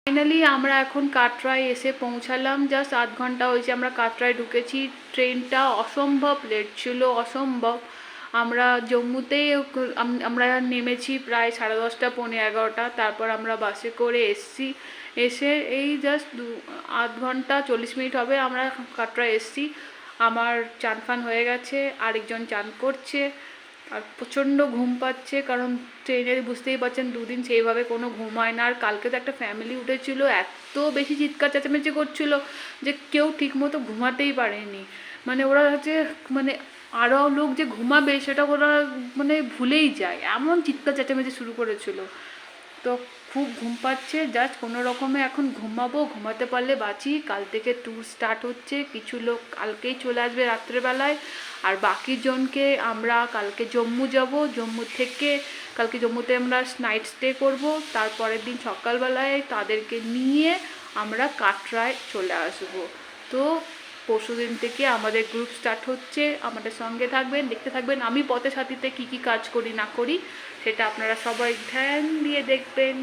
Finally আমরা এখন কাটরায় এসে পৌঁছালাম। জাস্ট 8 ঘন্টা হয়েছে আমরা কাটরায় ঢুকেছি। ট্রেনটা অসম্ভব লেট ছিল, অসম্ভব। আমরা জম্মুতেই আমরা নেমেছি প্রায় 10:30 পৌনে 11টা। তারপর আমরা বাসে করে এসছি। এসে এই জাস্ট 8 ঘন্টা 40 মিনিট হবে আমরা কাটরায় এসছি। আমার চান ফান হয়ে গেছে, আরেকজন চান করছে। আর প্রচণ্ড ঘুম পাচ্ছে, কারণ ট্রেনে বুঝতেই পারছেন 2 দিন সেইভাবে কোনো ঘুম হয় না। আর কালকে তো একটা ফ্যামিলি উঠেছিল, এত বেশি চিৎকার চেঁচামেচি করছিল যে কেউ ঠিকমতো ঘুমাতেই পারেনি। মানে ওরা হচ্ছে মানে আরও লোক যে ঘুমাবে সেটা ওরা মানে ভুলেই যায়, এমন চিৎকার চেঁচামেচি শুরু করেছিল। তো খুব ঘুম পাচ্ছে, জাস্ট কোনো রকমে এখন ঘুমাবো, ঘুমাতে পারলে বাঁচি। কাল থেকে ট্যুর স্টার্ট হচ্ছে, কিছু লোক কালকেই চলে আসবে রাত্রেবেলায়, আর বাকি জনকে আমরা কালকে জম্মু যাব। জম্মু থেকে কালকে জম্মুতে আমরা নাইট স্টে করব, তারপরের দিন সকালবেলায় তাদেরকে নিয়ে আমরা কাটরায় চলে আসব। তো পরশু দিন থেকে আমাদের গ্রুপ স্টার্ট হচ্ছে, আমাদের সঙ্গে থাকবেন, দেখতে থাকবেন আমি পথে সাথীতে কী কী কাজ করি না করি, সেটা আপনারা সবাই ধ্যান দিয়ে দেখবেন।